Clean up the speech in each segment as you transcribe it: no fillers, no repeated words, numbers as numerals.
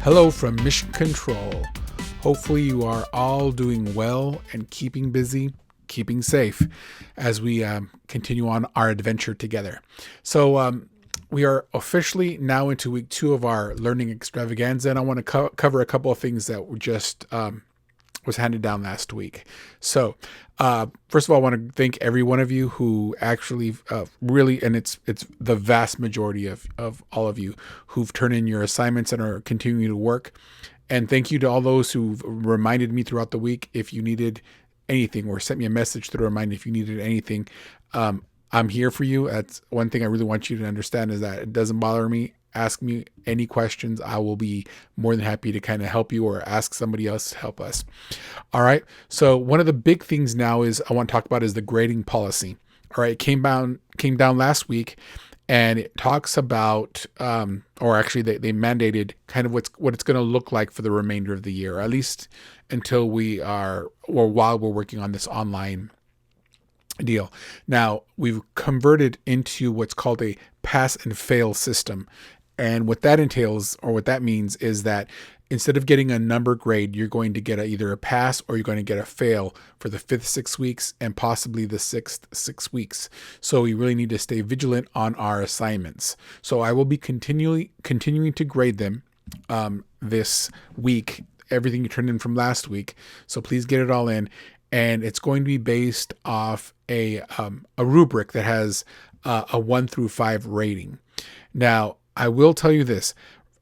Hello from Mission Control. Hopefully, you are all doing well and keeping busy, keeping safe as we continue on our adventure together. So, we are officially now into week 2 of our learning extravaganza, and I want to cover a couple of things that were just was handed down last week. So, first of all, I want to thank every one of you who actually really, and it's the vast majority of all of you who've turned in your assignments and are continuing to work. And thank you to all those who've reminded me throughout the week if you needed anything, or sent me a message to remind if you needed anything. I'm here for you. That's one thing I really want you to understand, is that it doesn't bother me. Ask me any questions. I will be more than happy to kind of help you, or ask somebody else to help us. All right. So one of the big things now is I want to talk about is the grading policy. All right. It came down last week, and it talks about, or actually they mandated kind of what it's going to look like for the remainder of the year, at least until we are, or while we're working on this online deal. Now, we've converted into what's called a pass and fail system. And what that entails, or what that means, is that instead of getting a number grade, you're going to get either a pass or you're going to get a fail for the 5th 6 weeks and possibly the 6th 6 weeks. So we really need to stay vigilant on our assignments. So I will be continuing to grade them this week, everything you turned in from last week. So please get it all in. And it's going to be based off a rubric that has a 1 through 5 rating. Now, I will tell you this.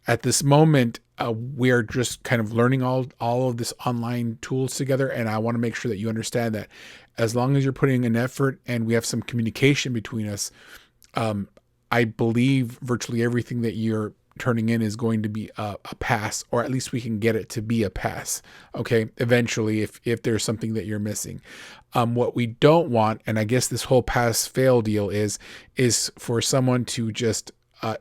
At this moment, we are just kind of learning all of this online tools together, and I want to make sure that you understand that as long as you're putting an effort and we have some communication between us, I believe virtually everything that you're turning in is going to be a pass, or at least we can get it to be a pass. Okay. Eventually, if there's something that you're missing, what we don't want, and I guess this whole pass fail deal is for someone to just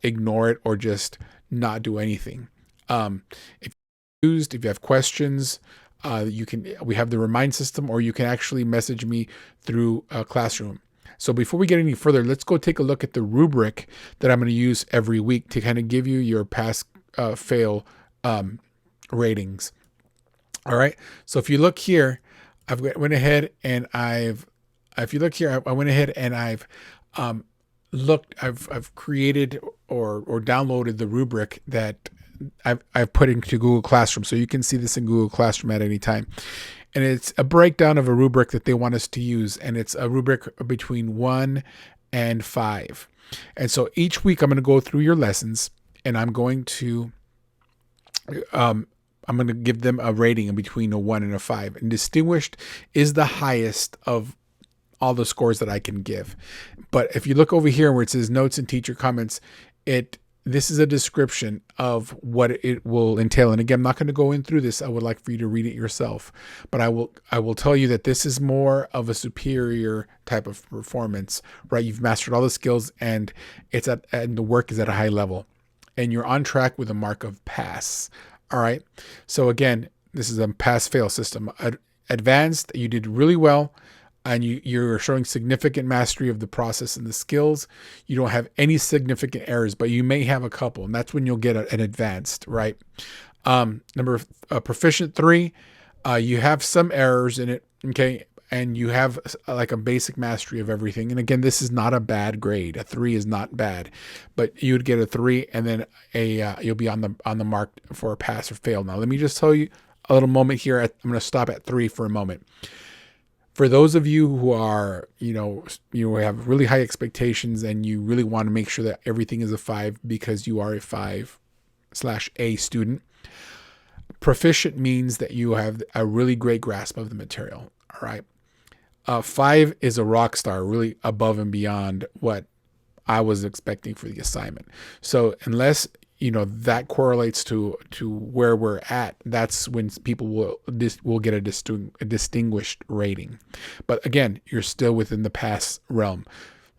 ignore it or just not do anything. If you have questions, we have the remind system, or you can actually message me through Classroom. So before we get any further, let's go take a look at the rubric that I'm going to use every week to kind of give you your pass fail ratings. All right. So if you look here, I went ahead and I've created or downloaded the rubric that I've put into Google Classroom. So you can see this in Google Classroom at any time. And it's a breakdown of a rubric that they want us to use. And it's a rubric between 1 and 5. And so each week I'm going to go through your lessons, and I'm going to give them a rating between a 1 and a 5. And distinguished is the highest of all the scores that I can give. But if you look over here where it says notes and teacher comments, this is a description of what it will entail. And again, I'm not going to go in through this. I would like for you to read it yourself. But I will tell you that this is more of a superior type of performance, right? You've mastered all the skills, and and the work is at a high level, and you're on track with a mark of pass. All right. So again, this is a pass-fail system. Advanced, you did really well, and you're showing significant mastery of the process and the skills. You don't have any significant errors, but you may have a couple, and that's when you'll get an advanced, right? Proficient 3, you have some errors in it, okay? And you have like a basic mastery of everything. And again, this is not a bad grade. A 3 is not bad, but you would get a 3, and then you'll be on the mark for a pass or fail. Now, let me just tell you a little moment here. I'm going to stop at 3 for a moment. For those of you who are, you have really high expectations, and you really want to make sure that everything is a 5 because you are a 5/A student, proficient means that you have a really great grasp of the material. All right. 5 is a rock star, really above and beyond what I was expecting for the assignment. So unless that correlates to where we're at, that's when people will get a distinguished rating. But again, you're still within the pass realm.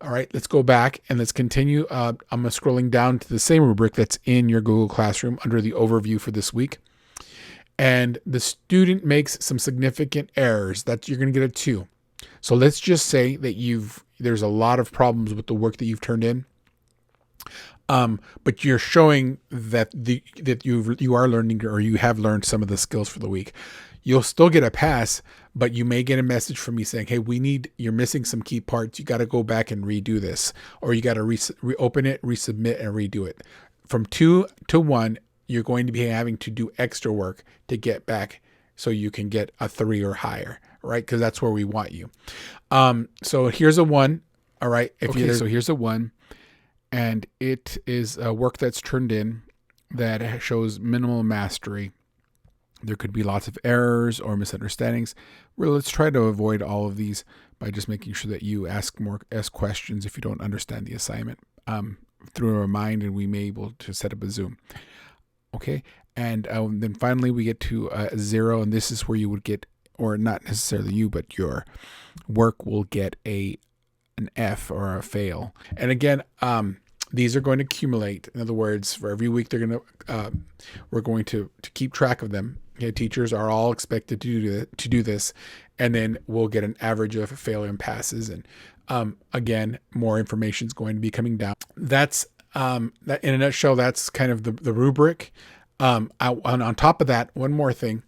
All right, let's go back and let's continue. I'm scrolling down to the same rubric that's in your Google Classroom under the overview for this week. And the student makes some significant errors. You're going to get a 2. So let's just say that there's a lot of problems with the work that you've turned in. But you're showing that you are learning, or you have learned some of the skills for the week. You'll still get a pass, but you may get a message from me saying, hey, you're missing some key parts. You got to go back and redo this, or you got to reopen it, resubmit, and redo it. From 2 to 1, you're going to be having to do extra work to get back so you can get a 3 or higher, right? Because that's where we want you. So here's a 1. All right. So here's a 1, and it is a work that's turned in that shows minimal mastery. There could be lots of errors or misunderstandings. Well, let's try to avoid all of these by just making sure that you ask questions if you don't understand the assignment through a remind, and we may be able to set up a Zoom. Okay, and then finally we get to 0, and this is where you would get, or not necessarily you, but your work will get an F or a fail. And again, these are going to accumulate. In other words, for every week we're going to keep track of them. Okay, teachers are all expected to do this, and then we'll get an average of failure and passes. And again, more information is going to be coming down. That's that in a nutshell. That's kind of the rubric. On top of that, one more thing: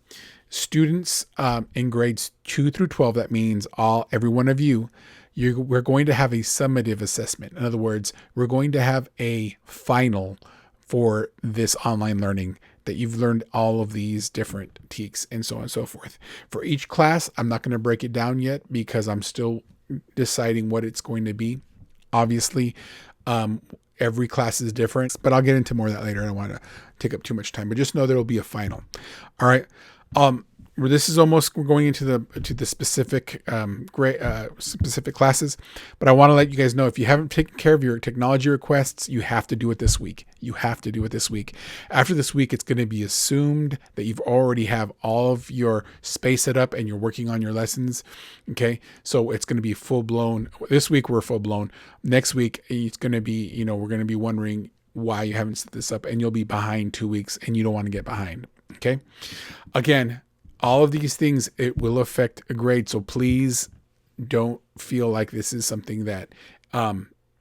students in grades 2 through 12. That means every one of you. We're going to have a summative assessment. In other words, we're going to have a final for this online learning, that you've learned all of these different TEKS and so on and so forth. For each class, I'm not going to break it down yet because I'm still deciding what it's going to be. Obviously, every class is different, but I'll get into more of that later. I don't want to take up too much time, but just know there will be a final. All right. This is almost, we're going into the specific specific classes, but I want to let you guys know, if you haven't taken care of your technology requests, you have to do it this week. You have to do it this week. After this week, it's going to be assumed that you've already have all of your space set up and you're working on your lessons. Okay, so it's going to be full blown. This week we're full blown. Next week it's going to be, we're going to be wondering why you haven't set this up, and you'll be behind 2 weeks, and you don't want to get behind. Okay, again. All of these things, it will affect a grade. So please don't feel like this is something that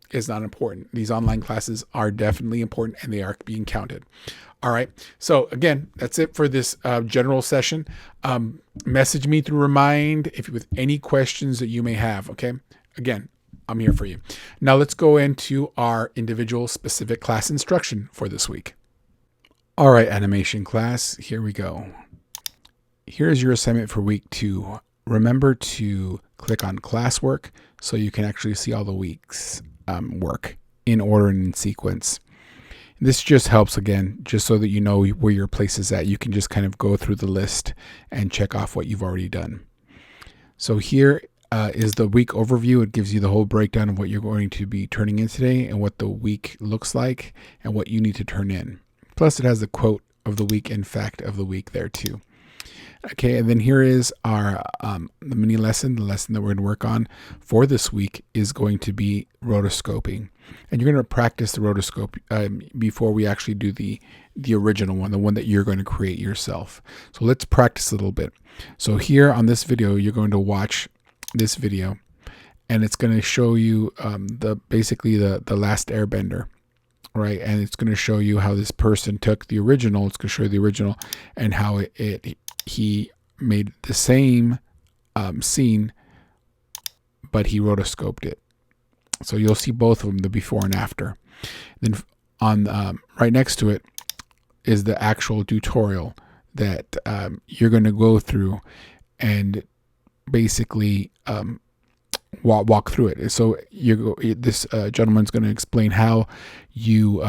is not important. These online classes are definitely important, and they are being counted. All right. So again, that's it for this general session. Message me through Remind with any questions that you may have. Okay. Again, I'm here for you. Now let's go into our individual specific class instruction for this week. All right, animation class, here we go. Here's your assignment for week 2. Remember to click on classwork so you can actually see all the week's work in order and in sequence. This just helps, again, just so that you know where your place is at. You can just kind of go through the list and check off what you've already done. So here is the week overview. It gives you the whole breakdown of what you're going to be turning in today and what the week looks like and what you need to turn in. Plus it has the quote of the week and fact of the week there too. Okay, and then here is our the mini lesson. The lesson that we're going to work on for this week is going to be rotoscoping. And you're going to practice the rotoscope before we actually do the original one, the one that you're going to create yourself. So let's practice a little bit. So here on this video, you're going to watch this video, and it's going to show you basically the Last Airbender. Right, and it's going to show you how this person took the original. It's going to show you the original and how he made the same scene, but he rotoscoped it. So you'll see both of them, the before and after. Then on right next to it is the actual tutorial that you're going to go through and basically walk through it. So this gentleman's going to explain how you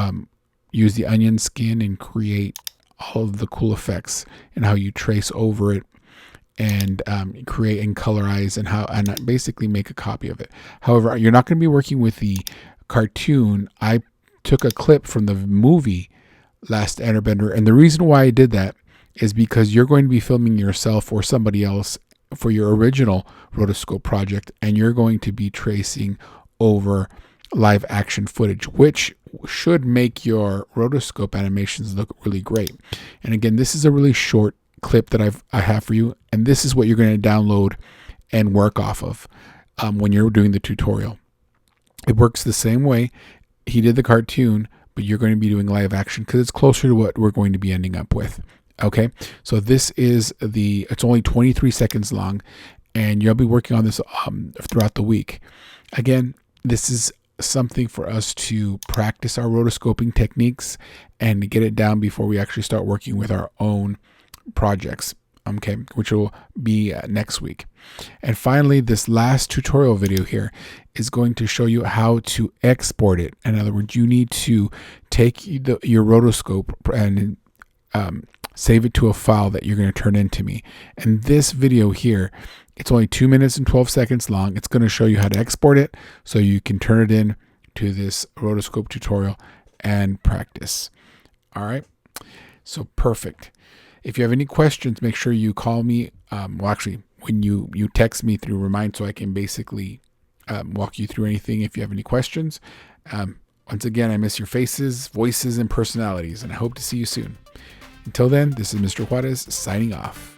use the onion skin and create all of the cool effects, and how you trace over it and create and colorize and basically make a copy of it. However, you're not going to be working with the cartoon. I took a clip from the movie Last Airbender, and the reason why I did that is because you're going to be filming yourself or somebody else for your original rotoscope project, and you're going to be tracing over live action footage, which should make your rotoscope animations look really great. And again, this is a really short clip that I have for you, and this is what you're going to download and work off of when you're doing the tutorial. It works the same way he did the cartoon, but you're going to be doing live action because it's closer to what we're going to be ending up with. Okay, so this is it's only 23 seconds long, and you'll be working on this throughout the week. Again, this is something for us to practice our rotoscoping techniques and to get it down before we actually start working with our own projects, okay, which will be next week. And finally, this last tutorial video here is going to show you how to export it. In other words, you need to take your rotoscope and save it to a file that you're going to turn in to me. And this video here, it's only 2 minutes and 12 seconds long. It's going to show you how to export it so you can turn it in to this rotoscope tutorial and practice. All right, so perfect. If you have any questions, make sure you call me. Well, actually, when you text me through Remind, so I can basically walk you through anything if you have any questions. Once again, I miss your faces, voices, and personalities, and I hope to see you soon. Until then, this is Mr. Juarez signing off.